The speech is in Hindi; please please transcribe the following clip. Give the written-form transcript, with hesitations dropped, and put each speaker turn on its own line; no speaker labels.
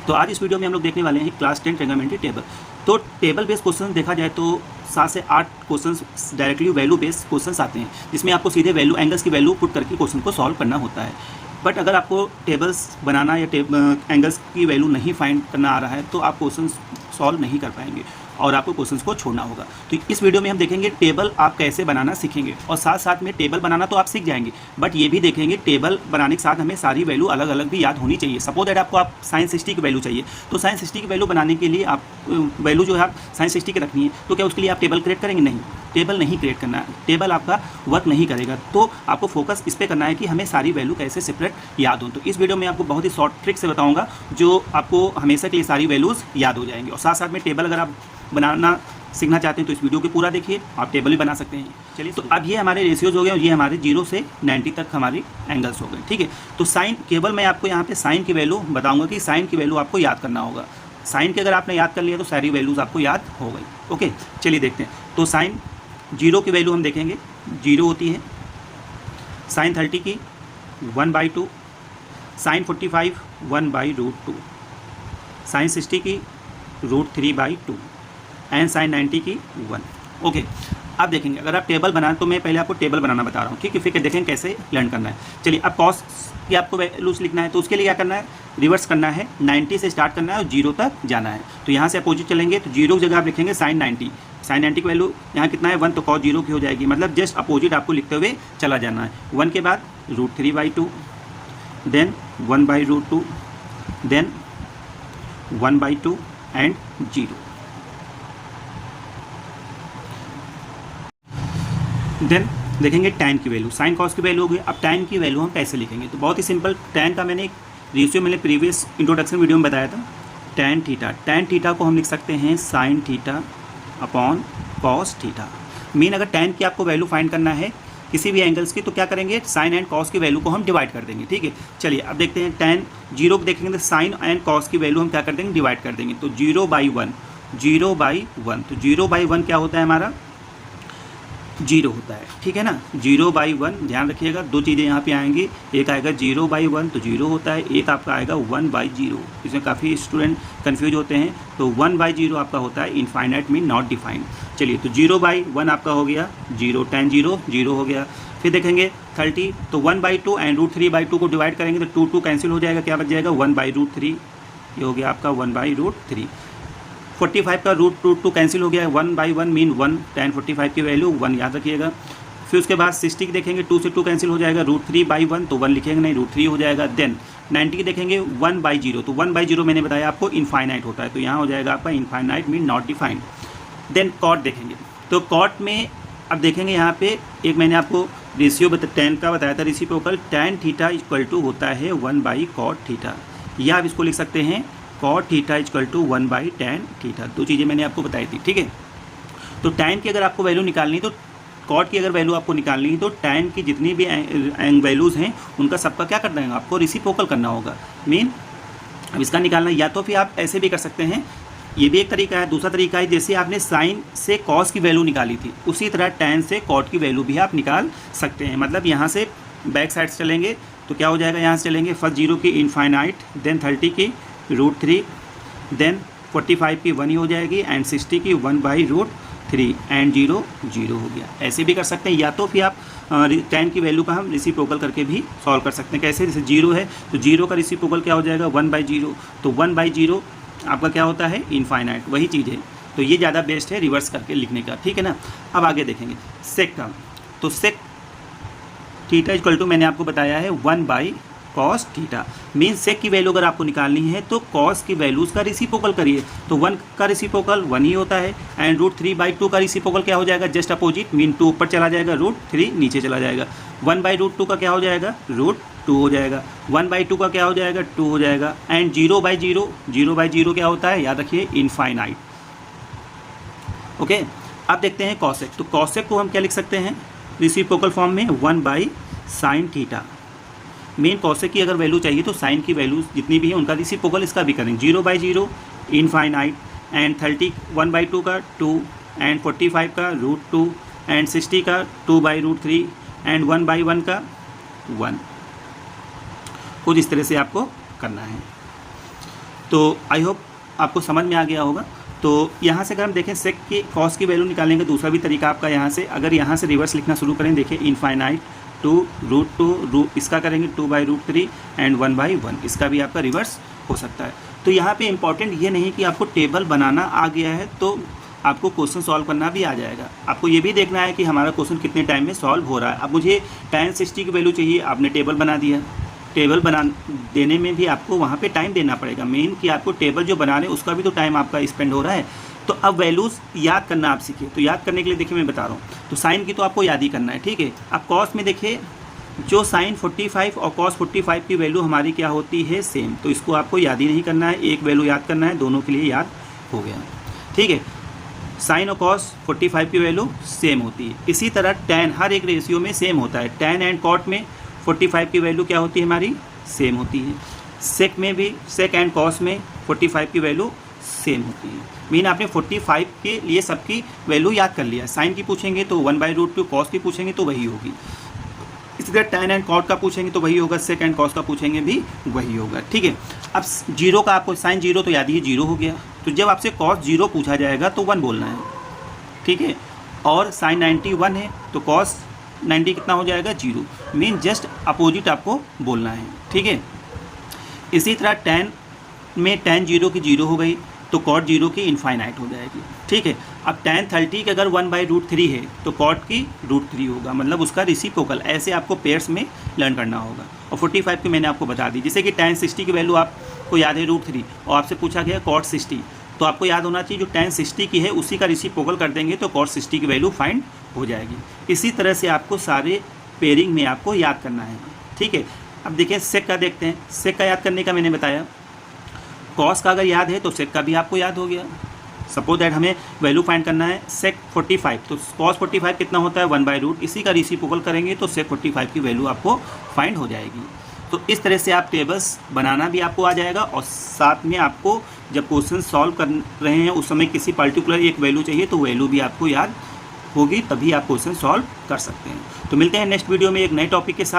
तो आज इस वीडियो में हम लोग देखने वाले हैं क्लास 10 ट्रिग्नोमेट्री टेबल। तो टेबल बेस्ड क्वेश्चन देखा जाए तो 7 से 8 question directly value based question आते हैं, जिसमें आपको सीधे वैल्यू एंगल्स की वैल्यू पुट करके क्वेश्चन को सॉल्व करना होता है। बट अगर आपको टेबल्स बनाना या एंगल्स की वैल्यू नहीं फाइंड करना आ रहा है तो आप क्वेश्चन सॉल्व नहीं कर पाएंगे और आपको क्वेश्चंस को छोड़ना होगा। तो इस वीडियो में हम देखेंगे टेबल आप कैसे बनाना सीखेंगे, और साथ साथ में टेबल बनाना तो आप सीख जाएंगे, बट ये भी देखेंगे टेबल बनाने के साथ हमें सारी वैल्यू अलग अलग भी याद होनी चाहिए। सपोज दैट आपको साइन 60 की वैल्यू चाहिए, तो साइन 60 की वैल्यू बनाने के लिए आप वैल्यू जो है आप साइन 60 की रखनी है, तो क्या उसके लिए आप टेबल क्रिएट करेंगे? नहीं, टेबल नहीं क्रिएट करना है, टेबल आपका वर्क नहीं करेगा। तो आपको फोकस इस पर करना है कि हमें सारी वैल्यू कैसे सेपरेट याद हो। तो इस वीडियो में आपको बहुत ही शॉर्ट ट्रिक से बताऊंगा जो आपको हमेशा के लिए सारी वैल्यूज़ याद हो जाएंगी। और साथ साथ में टेबल अगर आप बनाना सीखना चाहते हैं तो इस वीडियो को पूरा देखिए, आप टेबल भी बना सकते हैं। चलिए, तो अब ये हमारे रेशियोज हो गए और ये हमारे 0 से 90 तक हमारे एंगल्स हो गए। ठीक है, तो साइन केवल मैं आपको यहाँ पे साइन की वैल्यू बताऊंगा कि साइन की वैल्यू आपको याद करना होगा। साइन की अगर आपने याद कर लिया तो सारी वैल्यूज़ आपको याद हो गई। ओके, चलिए देखते हैं। तो साइन 0 की वैल्यू हम देखेंगे 0 होती है, साइन 30 की 1/2, साइन 45 1/√2, साइन 60 की √3/2 एंड साइन 90 की 1। ओके, अब देखेंगे अगर आप टेबल बनाएं तो मैं पहले आपको टेबल बनाना बता रहा हूँ, ठीक है, फिर देखेंगे कैसे लर्न करना है। चलिए, अब कॉस की आपको वैल्यूज लिखना है तो उसके लिए क्या करना है, रिवर्स करना है, 90 से स्टार्ट करना है और 0 तक जाना है। तो यहाँ से अपोजिट चलेंगे तो 0 की जगह आप लिखेंगे साइन 90। साइन 90 की वैल्यू यहाँ कितना है 1, तो कॉस 0 की हो जाएगी, मतलब जस्ट अपोजिट आपको लिखते हुए चला जाना है। 1 के बाद √3/2, देन 1/√2, देन 1/2 एंड 0। देन देखेंगे टैन की वैल्यू, साइन कॉस की वैल्यू हो गई। अब टैन की वैल्यू हम कैसे लिखेंगे, तो बहुत ही सिंपल। टैन का मैंने एक रेशियो मैंने प्रीवियस इंट्रोडक्शन वीडियो में बताया था, टैन थीटा। टैन थीटा को हम लिख सकते हैं sine theta upon cos theta. Mean अगर टैन की आपको वैल्यू फाइंड करना है किसी भी एंगल्स की तो क्या करेंगे, साइन एंड कॉस की वैल्यू को हम डिवाइड कर देंगे। ठीक है, चलिए अब देखते हैं टैन 0 को देखेंगे तो साइन एंड कॉस की वैल्यू हम क्या कर देंगे, डिवाइड कर देंगे। तो 0/1, 0/1, तो 0/1 क्या होता है हमारा, 0 होता है। ठीक है ना, 0/1 ध्यान रखिएगा, दो चीज़ें यहाँ पे आएंगी, एक आएगा 0/1 तो 0 होता है, एक आपका आएगा 1/0। इसमें काफ़ी स्टूडेंट कंफ्यूज होते हैं। तो 1/0 आपका होता है इनफाइनाइट मीन नॉट डिफाइंड। चलिए, तो 0/1 आपका हो गया 0, tan 0 0 हो गया। फिर देखेंगे 30, तो 1/2 एंड √3/2 को डिवाइड करेंगे तो 2 कैंसिल हो जाएगा, क्या बच जाएगा 1/√3, ये हो गया आपका 1/√3। 45 का √2 कैंसिल हो गया, 1/1 मीन 1, tan 45 की वैल्यू 1 याद रखिएगा। फिर उसके बाद 60 की देखेंगे 2 से 2 कैंसिल हो जाएगा, √3/1 तो 1 लिखेंगे नहीं, √3 हो जाएगा। देन 90 की देखेंगे 1/0, तो 1/0 मैंने बताया आपको इनफाइनाइट होता है, तो यहाँ हो जाएगा आपका infinite mean not defined. Then cot देखेंगे, तो कॉट में अब देखेंगे यहाँ पे एक मैंने आपको रेशियो टैन का बताया था, reciprocal tan theta equal to होता है 1/cot थीटा, या आप इसको लिख सकते हैं cot theta equal to 1/tan theta. दो चीज़ें मैंने आपको बताई थी। ठीक है, तो tan की अगर आपको वैल्यू निकालनी तो cot की अगर वैल्यू आपको निकालनी है तो tan की जितनी भी वैल्यूज़ हैं उनका सबका क्या करना है, आपको रेसिप्रोकल करना होगा। मीन अब इसका निकालना, या तो फिर आप ऐसे भी कर सकते हैं, ये भी एक तरीका है। दूसरा तरीका है, जैसे आपने साइन से कॉस की वैल्यू निकाली थी उसी तरह टैन से कॉट की वैल्यू भी आप निकाल सकते हैं। मतलब यहाँ से बैक साइड से चलेंगे तो क्या हो जाएगा, यहाँ से चलेंगे फर्स्ट 0 की इनफाइनाइट, देन 30 की √3, देन 45 की 1 ही हो जाएगी एंड 60 की 1/√3 एंड 0 0 हो गया। ऐसे भी कर सकते हैं, या तो फिर आप टैन की वैल्यू का हम रेसिप्रोकल करके भी सॉल्व कर सकते हैं। कैसे, जैसे 0 है तो 0 का रेसिप्रोकल क्या हो जाएगा 1/0, तो 1/0 आपका क्या होता है इनफाइनाइट, वही चीज़ है। तो ये ज़्यादा बेस्ट है रिवर्स करके लिखने का। ठीक है ना, अब आगे देखेंगे सेक का, तो सेक थीटा इक्वल टू मैंने आपको बताया है 1/cos थीटा। मीन सेक की वैल्यू अगर आपको निकालनी है तो कॉस की वैल्यूज़ का रेसिप्रोकल करिए, तो 1 का रेसिप्रोकल 1 ही होता है एंड √3/2 का रेसिप्रोकल क्या हो जाएगा, जस्ट अपोजिट, मीन 2 ऊपर चला जाएगा, √3 नीचे चला जाएगा। 1/√2 का क्या हो जाएगा, √2 हो जाएगा। 1/2 का क्या हो जाएगा, 2 हो जाएगा। एंड 0/0 क्या होता है, याद रखिए इनफाइनाइट। ओके, अब देखते हैं कॉसेक। तो कॉसेक को हम क्या लिख सकते हैं रेसिप्रोकल फॉर्म में, 1/sin थीटा। मेन कॉसेक की अगर वैल्यू चाहिए तो साइन की वैल्यू जितनी भी है उनका रेसिप्रोकल इसका भी करेंगे, 0/0 इनफाइनाइट एंड 30 1/2 का 2 एंड 45 का √2 एंड 60 का 2/√3 एंड 1/1 का 1। कुछ इस तरह से आपको करना है। तो आई होप आपको समझ में आ गया होगा। तो यहाँ से अगर हम देखें सेक की कॉस की वैल्यू निकालने का दूसरा भी तरीका आपका यहाँ से, अगर यहाँ से रिवर्स लिखना शुरू करें, देखिए इनफाइनाइट टू रूट इसका करेंगे 2/√3 एंड 1/1, इसका भी आपका रिवर्स हो सकता है। तो यहाँ पे इंपॉर्टेंट ये नहीं कि आपको टेबल बनाना आ गया है तो आपको क्वेश्चन सॉल्व करना भी आ जाएगा। आपको ये भी देखना है कि हमारा क्वेश्चन कितने टाइम में सॉल्व हो रहा है। अब मुझे tan 60 की वैल्यू चाहिए, आपने टेबल बना दिया, टेबल बना देने में भी आपको वहाँ पे टाइम देना पड़ेगा। मेन कि आपको टेबल जो बना रहे हैं उसका भी तो टाइम आपका स्पेंड हो रहा है। तो अब वैल्यूज़ याद करना आप सीखिए। तो याद करने के लिए देखिए मैं बता रहा हूँ, तो साइन की तो आपको याद ही करना है, ठीक है। अब कॉस में देखिए जो साइन 45 और कॉस 45 की वैल्यू हमारी क्या होती है, सेम। तो इसको आपको याद ही नहीं करना है, एक वैल्यू याद करना है, दोनों के लिए याद हो गया, ठीक है। साइन और कॉस 45 की वैल्यू सेम होती है। इसी तरह टैन हर एक रेशियो में सेम होता है। टैन एंड कॉट में 45 की वैल्यू क्या होती है हमारी, सेम होती है। सेक में भी सेक एंड कॉस में 45 की वैल्यू सेम होती है। मीन आपने 45 के लिए सबकी वैल्यू याद कर लिया। साइन की पूछेंगे तो 1/√2, कॉस की पूछेंगे तो वही होगी। इसी तरह टैन एंड कॉट का पूछेंगे तो वही होगा, सेक एंड कॉस का पूछेंगे भी वही होगा, ठीक है। अब जीरो का आपको साइन 0 तो याद ही 0 हो गया। तो जब आपसे कॉस 0 पूछा जाएगा तो 1 बोलना है, ठीक है। और साइन 90 1 है तो कॉस 90 कितना हो जाएगा, 0। मीन जस्ट अपोजिट आपको बोलना है, ठीक है। इसी तरह टैन में टैन 0 की 0 हो गई तो कॉट 0 की इनफाइनाइट हो जाएगी, ठीक है। अब टैन 30 की अगर 1/√3 है तो कॉट की √3 होगा, मतलब उसका रेसिप्रोकल। ऐसे आपको पेयर्स में लर्न करना होगा। और 45 की मैंने आपको बता दी। जैसे कि टैन 60 की वैल्यू आपको याद है √3 और आपसे पूछा गया कॉट 60, तो आपको याद होना चाहिए जो टैन 60 की है उसी का रेसिप्रोकल कर देंगे तो कॉट 60 की वैल्यू फाइंड हो जाएगी। इसी तरह से आपको सारे पेयरिंग में आपको याद करना है, ठीक है। अब देखिए सेक का देखते हैं। सेक का याद करने का मैंने बताया, कॉस का अगर याद है तो सेक का भी आपको याद हो गया। सपोज दैट हमें वैल्यू फाइंड करना है सेक 45, तो कॉस 45 कितना होता है 1/√, इसी का रेसिप्रोकल करेंगे तो सेक 45 की वैल्यू आपको फाइंड हो जाएगी। तो इस तरह से आप टेबल्स बनाना भी आपको आ जाएगा और साथ में आपको जब क्वेश्चन सॉल्व कर रहे हैं उस समय किसी पर्टिकुलर एक वैल्यू चाहिए तो वैल्यू भी आपको याद होगी, तभी आप क्वेश्चन सॉल्व कर सकते हैं। तो मिलते हैं नेक्स्ट वीडियो में एक नए टॉपिक के साथ।